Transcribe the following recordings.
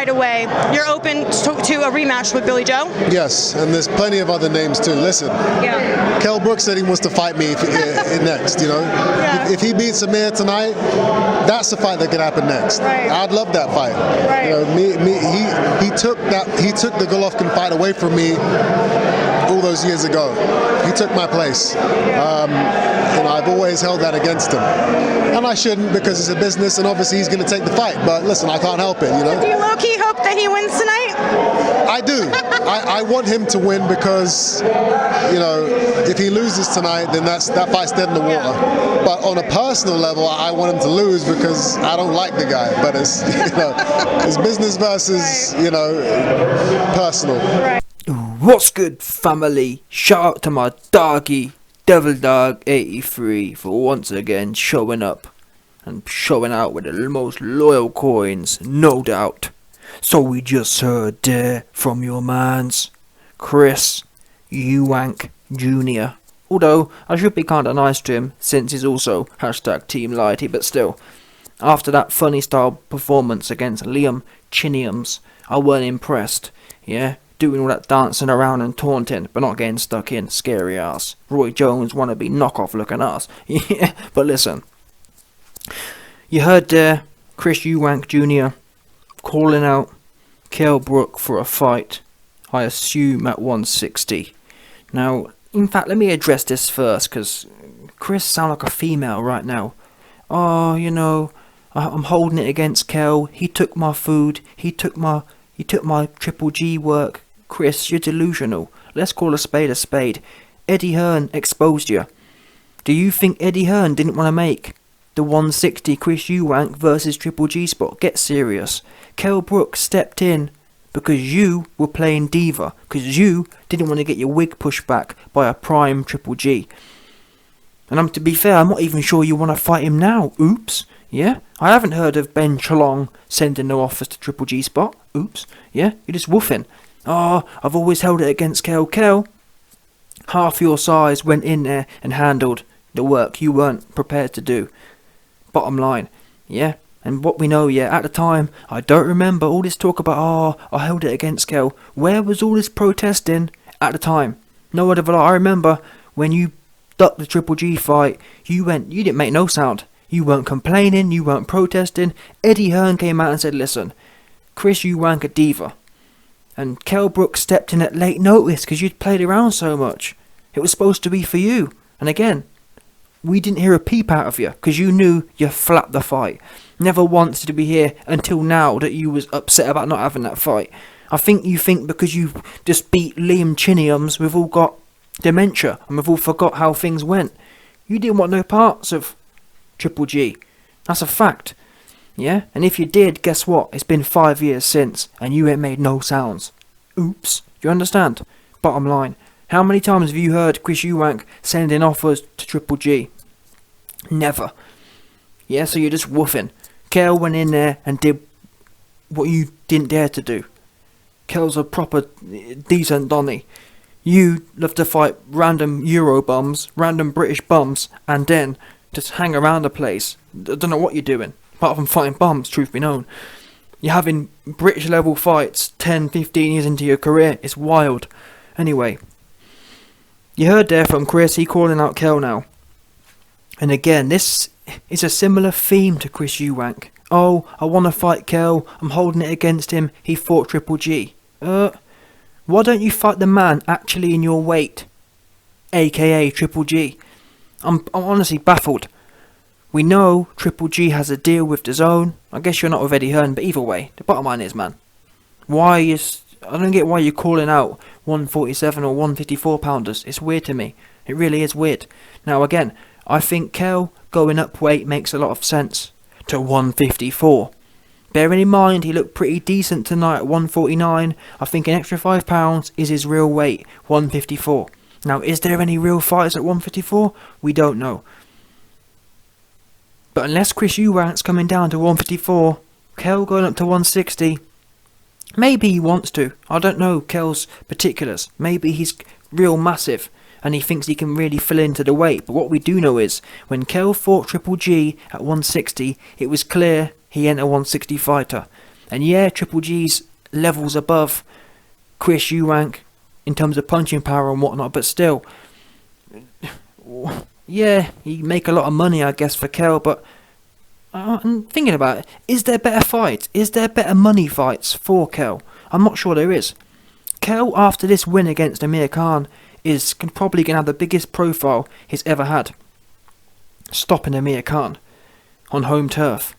fight away, you're open to a rematch with Billy Joe? Yes, and there's plenty of other names too. Listen, Kell Brook said he wants to fight me next. You know, if he beats Amir tonight, that's the fight that could happen next. Right. I'd love that fight. Right. You know, he took the Golovkin fight away from me all those years ago. He took my place. And I've always held that against him. And I shouldn't, because it's a business, and obviously he's going to take the fight. But listen, I can't help it, you know. Do you low-key hope that he wins tonight? I do. I want him to win because, you know, if he loses tonight, then that fight's dead in the water. But on a personal level, I want him to lose because I don't like the guy. But it's, you know, it's business versus, you know, personal. What's good, family? Shout out to my doggy, Devil Dog 83, for once again showing up and showing out with the most loyal coins, no doubt. So we just heard there from your mans, Chris Eubank Jr. Although I should be kinda nice to him since he's also #Team Lighty, but still, after that funny style performance against Liam Chiniums, I weren't impressed. Yeah. Doing all that dancing around and taunting, but not getting stuck in, scary ass. Roy Jones wannabe knockoff looking ass. Yeah, but listen. You heard there, Chris Eubank Jr. calling out Kell Brook for a fight, I assume at 160. Now, in fact, let me address this first, because Chris sound like a female right now. Oh, you know, I'm holding it against Kell. He took my food. He took my Triple G work. Chris, you're delusional. Let's call a spade a spade. Eddie Hearn exposed you. Do you think Eddie Hearn didn't want to make the 160 Chris Eubank versus Triple G spot? Get serious. Kell Brook stepped in because you were playing diva. Because you didn't want to get your wig pushed back by a prime Triple G. And to be fair, I'm not even sure you want to fight him now. Oops. Yeah? I haven't heard of Ben Chalong sending no offers to Triple G spot. Oops. Yeah? You're just woofing. Oh, I've always held it against Kell. Kell, half your size went in there and handled the work you weren't prepared to do. Bottom line. Yeah? And what we know, yeah, at the time, I don't remember all this talk about, oh, I held it against Kell. Where was all this protesting at the time? No word of a lie. I remember when you ducked the Triple G fight, you didn't make no sound. You weren't complaining, you weren't protesting. Eddie Hearn came out and said, listen, Chris Eubank a diva. And Kell Brook stepped in at late notice because you'd played around so much. It was supposed to be for you. And again, we didn't hear a peep out of you because you knew you flapped the fight. Never once did we hear until now that you was upset about not having that fight. I think you think because you just beat Liam Chiniums, we've all got dementia and we've all forgot how things went. You didn't want no parts of Triple G. That's a fact. Yeah? And if you did, guess what? It's been 5 years since, and you ain't made no sounds. Oops. You understand? Bottom line. How many times have you heard Chris Eubank sending offers to Triple G? Never. Yeah, so you're just woofing. Kell went in there and did what you didn't dare to do. Kell's a proper decent Donny. You love to fight random Euro bums, random British bums, and then just hang around the place. I don't know what you're doing. Apart from fighting bums, truth be known. You're having British level fights 10, 15 years into your career. It's wild. Anyway. You heard there from Chris, he calling out Kell now. And again, this is a similar theme to Chris Eubank. Oh, I want to fight Kell. I'm holding it against him. He fought Triple G. Why don't you fight the man actually in your weight? AKA Triple G. I'm honestly baffled. We know Triple G has a deal with DAZN. I guess you're not with Eddie Hearn, but either way, the bottom line is, man, I don't get why you're calling out 147 or 154 pounders. It's weird to me. It really is weird. Now again, I think Kell going up weight makes a lot of sense to 154. Bearing in mind he looked pretty decent tonight at 149, I think an extra £5 is his real weight, 154. Now, is there any real fighters at 154? We don't know. But unless Chris Eubank's coming down to 154, Kell going up to 160, maybe he wants to. I don't know Kell's particulars. Maybe he's real massive and he thinks he can really fill into the weight. But what we do know is, when Kell fought Triple G at 160, it was clear he ain't a 160 fighter. And yeah, Triple G's levels above Chris Eubank in terms of punching power and whatnot, but still, yeah, he make a lot of money, I guess, for Kell, but I'm thinking about it. Is there better fights? Is there better money fights for Kell? I'm not sure there is. Kell, after this win against Amir Khan, is probably going to have the biggest profile he's ever had, stopping Amir Khan on home turf.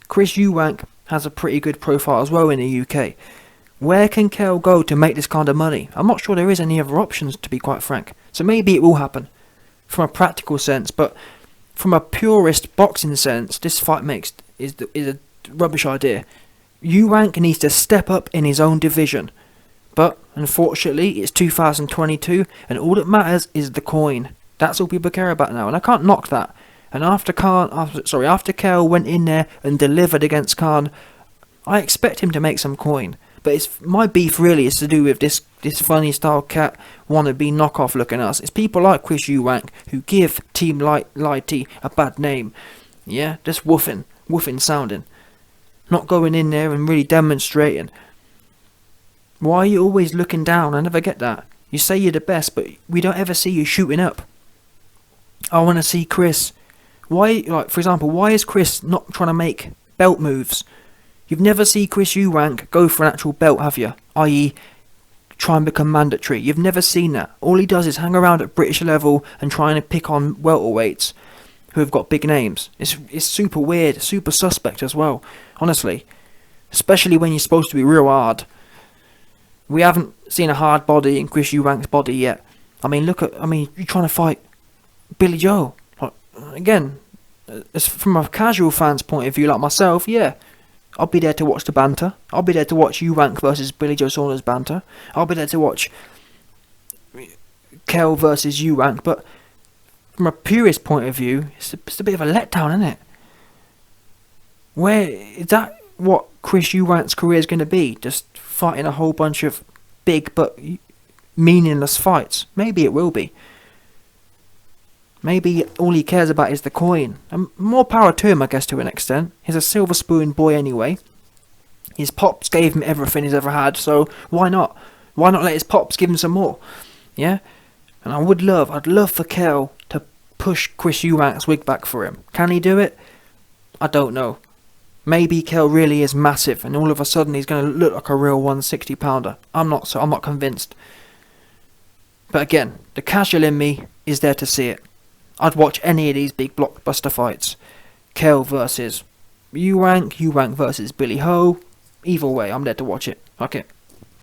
Chris Eubank has a pretty good profile as well in the UK. Where can Kell go to make this kind of money? I'm not sure there is any other options, to be quite frank. So maybe it will happen from a practical sense, but from a purist boxing sense, this fight is a rubbish idea. Eubank needs to step up in his own division. But unfortunately, it's 2022, and all that matters is the coin. That's all people care about now, and I can't knock that. And after Kell went in there and delivered against Khan, I expect him to make some coin. But my beef really is to do with this funny style cat wannabe knockoff looking us. It's people like Chris Eubank who give Team Lighty a bad name. Yeah, just woofing sounding. Not going in there and really demonstrating. Why are you always looking down? I never get that. You say you're the best, but we don't ever see you shooting up. I want to see Chris. For example, why is Chris not trying to make belt moves? You've never seen Chris Eubank go for an actual belt, have you? I.e., try and become mandatory. You've never seen that. All he does is hang around at British level and trying to pick on welterweights who have got big names. It's super weird, super suspect as well, honestly. Especially when you're supposed to be real hard. We haven't seen a hard body in Chris Eubank's body yet. You're trying to fight Billy Joe. Again, from a casual fan's point of view like myself, yeah, I'll be there to watch the banter. I'll be there to watch Eubank versus Billy Joe Saunders banter. I'll be there to watch Kell versus Eubank. But from a purist point of view, it's a bit of a letdown, isn't it? Where is that what Chris Eubank's career is going to be? Just fighting a whole bunch of big but meaningless fights? Maybe it will be. Maybe all he cares about is the coin. And more power to him, I guess, to an extent. He's a silver spoon boy anyway. His pops gave him everything he's ever had, so why not? Why not let his pops give him some more? Yeah? And I'd love for Kell to push Chris Eubank's wig back for him. Can he do it? I don't know. Maybe Kell really is massive, and all of a sudden he's going to look like a real 160 pounder. I'm not convinced. But again, the casual in me is there to see it. I'd watch any of these big blockbuster fights. Kell versus Eubank versus Billy Ho. Either way, I'm there to watch it. Okay.